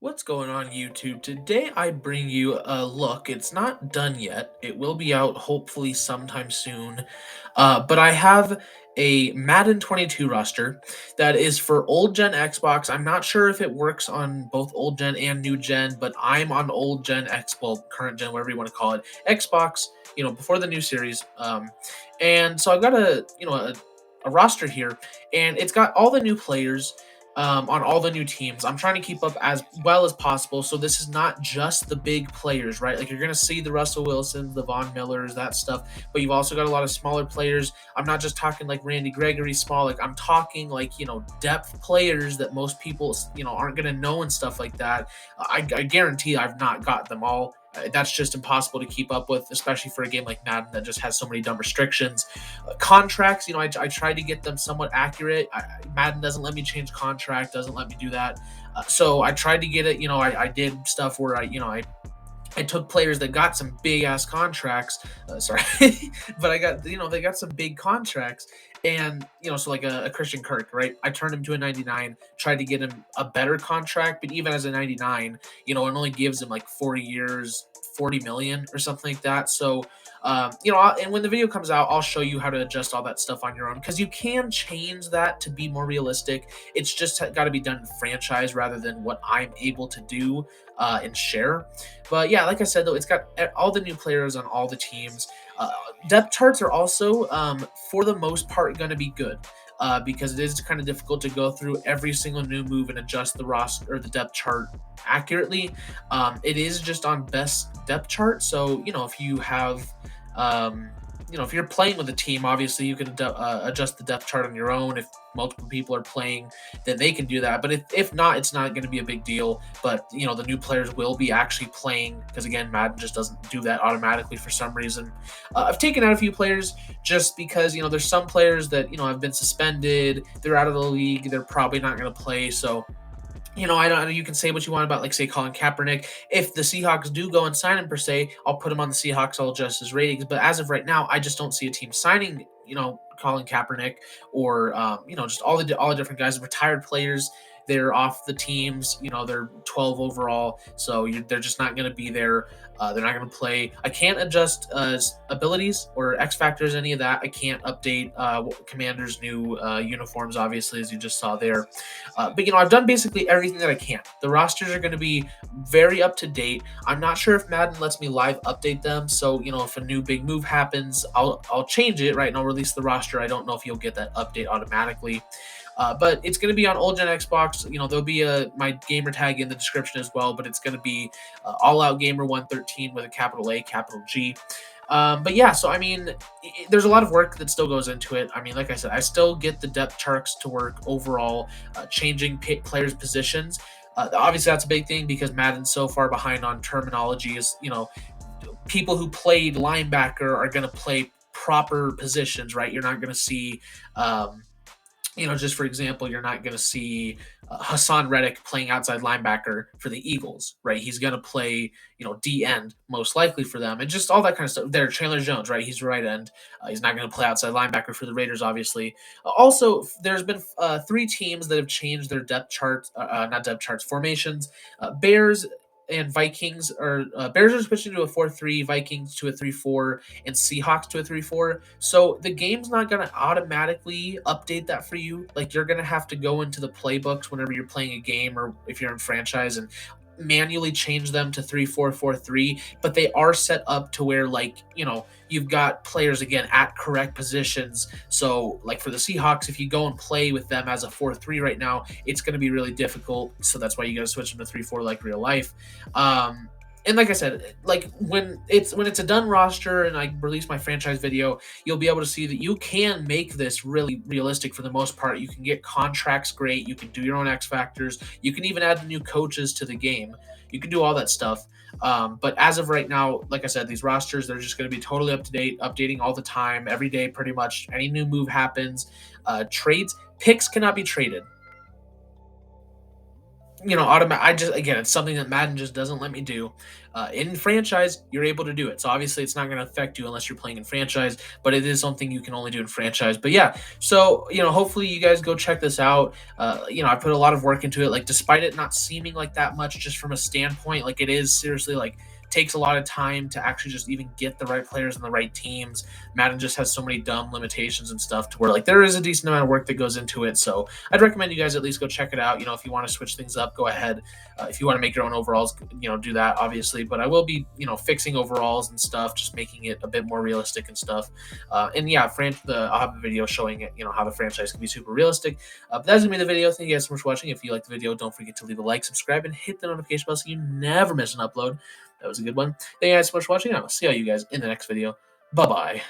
What's going on YouTube? Today I bring you a look. It's not done yet. It will be out hopefully sometime soon. But I have a Madden 22 roster that is for old gen Xbox. I'm not sure if it works on both old gen and new gen, but I'm on old gen X, well, current gen, whatever you want to call it, Xbox, before the new series. And so I've got a roster here, and it's got all the new players on all the new teams. I'm trying to keep up as well as possible. So this is not just the big players, right? Like you're going to see the Russell Wilsons, the Von Millers, that stuff, but you've also got a lot of smaller players. I'm not just talking like Randy Gregory small, like I'm talking like, depth players that most people, aren't going to know and stuff like that. I guarantee I've not got them all. That's just impossible to keep up with, especially for a game like Madden that just has so many dumb restrictions. Contracts, I tried to get them somewhat accurate. Madden doesn't let me change contract, doesn't let me do that. So I tried to get it. I did stuff where I took players that got some big ass contracts. Sorry, but I got they got some big contracts, and so like a Christian Kirk, right? I turned him to a 99, tried to get him a better contract, but even as a 99, it only gives him like 4 years, 40 million or something like that. So and when the video comes out, I'll show you how to adjust all that stuff on your own because you can change that to be more realistic. It's just got to be done in franchise rather than what I'm able to do and share. But yeah, like I said, though, it's got all the new players on all the teams. Uh, Depth charts are also, for the most part, going to be good. Because it is kind of difficult to go through every single new move and adjust the roster or the depth chart accurately. It is just on best depth chart, so if you have, um, if you're playing with a team, obviously you can adjust the depth chart on your own. If multiple people are playing, then they can do that. But if not, it's not going to be a big deal. But the new players will be actually playing because again, Madden just doesn't do that automatically for some reason. I've taken out a few players just because there's some players that have been suspended, they're out of the league, they're probably not going to play. So I don't. You can say what you want about, like, say, Colin Kaepernick. If the Seahawks do go and sign him per se, I'll put him on the Seahawks. I'll adjust his ratings. But as of right now, I just don't see a team signing, Colin Kaepernick or just all the different guys, retired players. They're off the teams. They're 12 overall, so they're just not going to be there. They're not going to play. I can't adjust abilities or X factors, any of that. I can't update Commander's new uniforms, obviously, as you just saw there. But I've done basically everything that I can. The rosters are going to be very up to date. I'm not sure if Madden lets me live update them. So if a new big move happens, I'll change it, right? And I'll release the roster. I don't know if you'll get that update automatically. But it's going to be on old gen Xbox. There'll be my gamer tag in the description as well. But it's going to be All Out Gamer 113 with a capital A, capital G. But yeah, so I mean, there's a lot of work that still goes into it. I mean, like I said, I still get the depth charts to work overall, changing players' positions. Obviously, that's a big thing because Madden's so far behind on terminology. Is people who played linebacker are going to play proper positions, right? You're not going to see. Just for example, you're not going to see Hassan Reddick playing outside linebacker for the Eagles, right? He's going to play, D end most likely for them, and just all that kind of stuff. There, Chandler Jones, right? He's right end. He's not going to play outside linebacker for the Raiders, obviously. Also, there's been three teams that have changed their depth charts, not depth charts, formations. Bears and Vikings are Bears are switching to a 4-3, Vikings to a 3-4, and Seahawks to a 3-4. So the game's not going to automatically update that for you. Like you're going to have to go into the playbooks whenever you're playing a game or if you're in franchise and manually change them to 3-4-4-3, but they are set up to where, like, you've got players again at correct positions. So like for the Seahawks, if you go and play with them as a 4-3 right now, it's going to be really difficult. So that's why you got to switch them to 3-4 like real life. And like I said, like when it's a done roster and I release my franchise video, you'll be able to see that you can make this really realistic for the most part. You can get contracts great. You can do your own X factors. You can even add new coaches to the game. You can do all that stuff. But as of right now, like I said, these rosters, they're just going to be totally up to date, updating all the time, every day, pretty much. Any new move happens. Trades, picks cannot be traded. automatic. I just again, it's something that Madden just doesn't let me do. In franchise, you're able to do it, so obviously it's not going to affect you unless you're playing in franchise. But it is something you can only do in franchise. But yeah, so hopefully you guys go check this out. I put a lot of work into it. Like, despite it not seeming like that much, just from a standpoint, like it is seriously like takes a lot of time to actually just even get the right players and the right teams. Madden just has so many dumb limitations and stuff to where like there is a decent amount of work that goes into it. So I'd recommend you guys at least go check it out. If you want to switch things up, go ahead. If you want to make your own overalls, do that obviously. But I will be, fixing overalls and stuff, just making it a bit more realistic and stuff. And yeah, I'll have a video showing it, how the franchise can be super realistic. But that's gonna be the video. Thank you guys so much for watching. If you like the video, don't forget to leave a like, subscribe, and hit the notification bell so you never miss an upload. That was a good one. Thank you guys so much for watching. I will see all you guys in the next video. Bye bye.